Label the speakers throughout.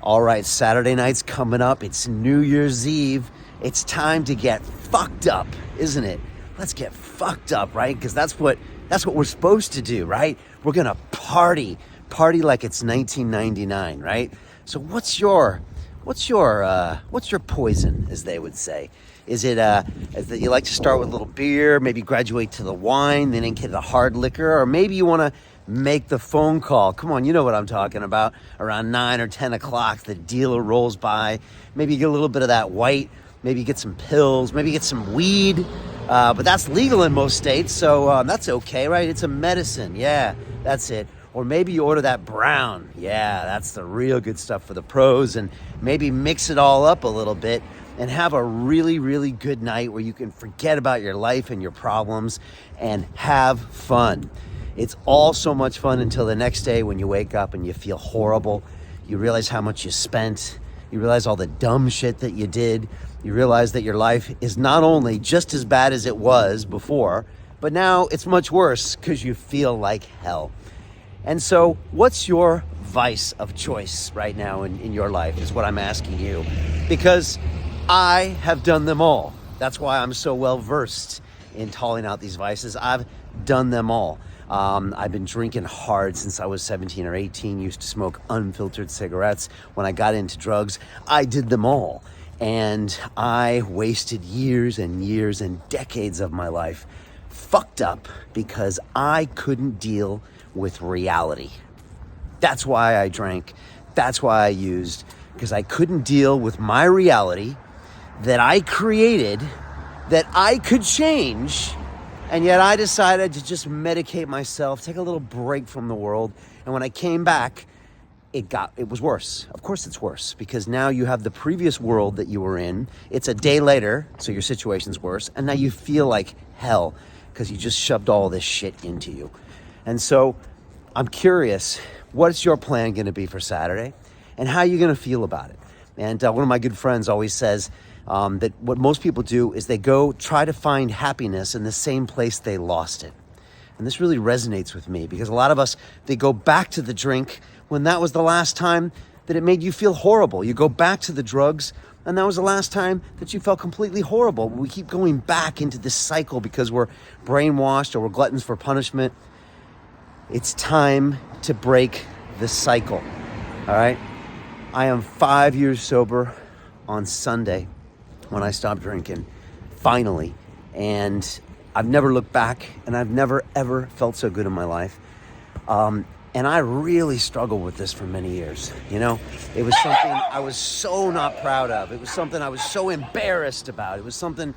Speaker 1: All right, Saturday night's coming up. It's New Year's Eve. It's time to get fucked up, isn't it? Let's get fucked up, right? Because that's what we're supposed to do, right? We're gonna party like it's 1999, right? So what's your poison, as they would say? Is it is that you like to start with a little beer, maybe graduate to the wine, then get the hard liquor, or maybe you want to make the phone call? Come on, you know what I'm talking about. Around 9 or 10 o'clock, the dealer rolls by. Maybe you get a little bit of that white, maybe you get some pills, maybe you get some weed, but that's legal in most states, so that's okay, right? It's a medicine, yeah, that's it. Or maybe you order that brown, yeah, that's the real good stuff for the pros, and maybe mix it all up a little bit and have a really, really good night where you can forget about your life and your problems and have fun. It's all so much fun until the next day when you wake up and you feel horrible. You realize how much you spent. You realize all the dumb shit that you did. You realize that your life is not only just as bad as it was before, but now it's much worse because you feel like hell. And so what's your vice of choice right now in your life is what I'm asking you. Because I have done them all. That's why I'm so well versed in calling out these vices. I've done them all. I've been drinking hard since I was 17 or 18, used to smoke unfiltered cigarettes. When I got into drugs, I did them all. And I wasted years and years and decades of my life fucked up because I couldn't deal with reality. That's why I drank. That's why I used, because I couldn't deal with my reality that I created, that I could change, and yet I decided to just medicate myself, take a little break from the world, and when I came back, it was worse. Of course it's worse, because now you have the previous world that you were in, it's a day later, so your situation's worse, and now you feel like hell, because you just shoved all this shit into you. And so, I'm curious, what's your plan gonna be for Saturday, and how are you gonna feel about it? And one of my good friends always says, that what most people do is they go try to find happiness in the same place they lost it. And this really resonates with me because a lot of us, they go back to the drink when that was the last time that it made you feel horrible. You go back to the drugs and that was the last time that you felt completely horrible. We keep going back into this cycle because we're brainwashed or we're gluttons for punishment. It's time to break the cycle, all right? I am 5 years sober on Sunday when I stopped drinking, finally. And I've never looked back, and I've never, ever felt so good in my life. And I really struggled with this for many years, you know? It was something I was so not proud of. It was something I was so embarrassed about. It was something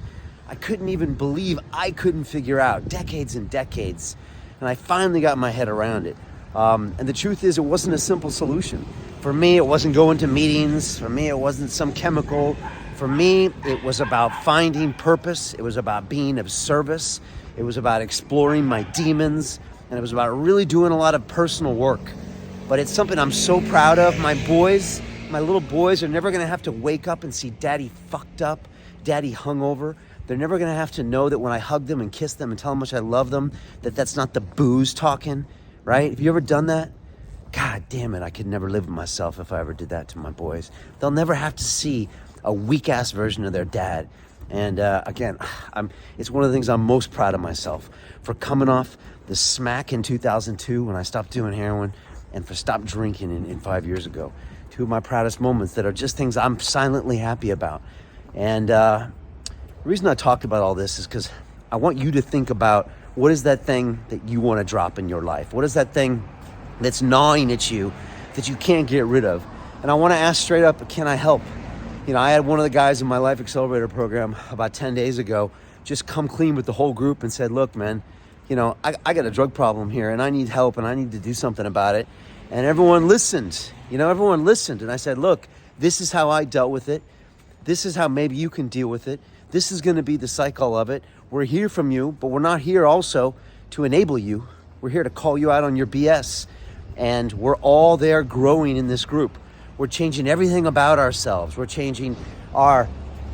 Speaker 1: I couldn't even believe I couldn't figure out, decades and decades. And I finally got my head around it. And the truth is, it wasn't a simple solution. For me, it wasn't going to meetings. For me, it wasn't some chemical. For me, it was about finding purpose. It was about being of service. It was about exploring my demons. And it was about really doing a lot of personal work. But it's something I'm so proud of. My little boys are never going to have to wake up and see daddy fucked up, daddy hungover. They're never going to have to know that when I hug them and kiss them and tell them how much I love them, that's not the booze talking, right? Have you ever done that? God damn it, I could never live with myself if I ever did that to my boys. They'll never have to see a weak-ass version of their dad. And again, it's one of the things I'm most proud of myself for coming off the smack in 2002 when I stopped doing heroin and for stopped drinking in 5 years ago. Two of my proudest moments that are just things I'm silently happy about. And the reason I talked about all this is because I want you to think about what is that thing that you want to drop in your life? What is that thing that's gnawing at you that you can't get rid of? And I want to ask straight up, can I help? You know, I had one of the guys in my Life Accelerator program about 10 days ago just come clean with the whole group and said, look, man, you know, I got a drug problem here and I need help and I need to do something about it. And everyone listened, everyone listened. And I said, look, this is how I dealt with it. This is how maybe you can deal with it. This is going to be the cycle of it. We're here from you, but we're not here also to enable you. We're here to call you out on your BS. And we're all there growing in this group. We're changing everything about ourselves. We're changing our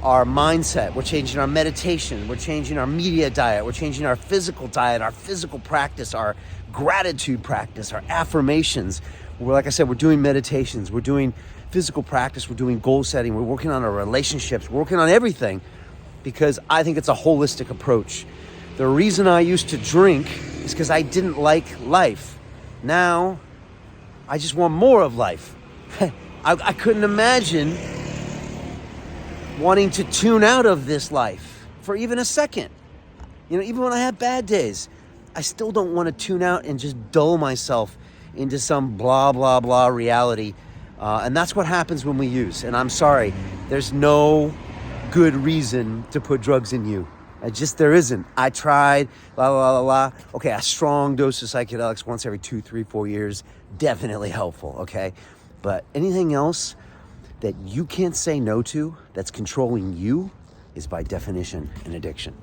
Speaker 1: mindset. We're changing our meditation. We're changing our media diet. We're changing our physical diet, our physical practice, our gratitude practice, our affirmations. like I said, we're doing meditations, we're doing physical practice, we're doing goal setting, we're working on our relationships, we're working on everything because I think it's a holistic approach. The reason I used to drink is because I didn't like life. Now, I just want more of life. I couldn't imagine wanting to tune out of this life for even a second. You know, even when I have bad days, I still don't want to tune out and just dull myself into some blah, blah, blah reality. And that's what happens when we use. And I'm sorry, there's no good reason to put drugs in you. There isn't. I tried, la, la, la, la. Okay, a strong dose of psychedelics once every 2, 3, 4 years, definitely helpful, okay? But anything else that you can't say no to that's controlling you is by definition an addiction.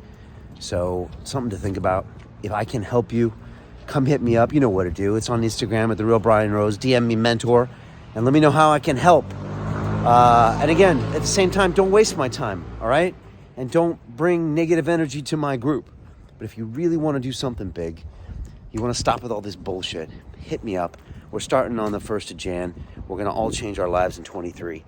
Speaker 1: So something to think about. If I can help you, come hit me up. You know what to do. It's on Instagram at The Real Brian Rose. DM me mentor and let me know how I can help. And again, at the same time, don't waste my time, all right? And don't bring negative energy to my group. But if you really want to do something big, you want to stop with all this bullshit, hit me up. We're starting on the 1st of Jan. We're going to all change our lives in 23.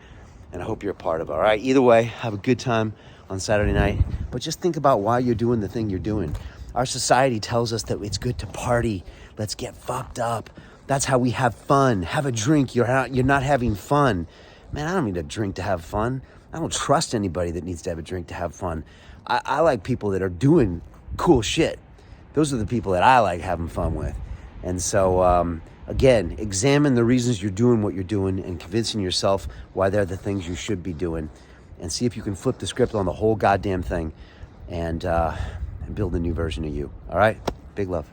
Speaker 1: And I hope you're a part of it, all right? Either way, have a good time on Saturday night. But just think about why you're doing the thing you're doing. Our society tells us that it's good to party. Let's get fucked up. That's how we have fun. Have a drink. You're not having fun. Man, I don't need a drink to have fun. I don't trust anybody that needs to have a drink to have fun. I like people that are doing cool shit. Those are the people that I like having fun with. And so, again, examine the reasons you're doing what you're doing and convincing yourself why they're the things you should be doing. And see if you can flip the script on the whole goddamn thing and build a new version of you. All right? Big love.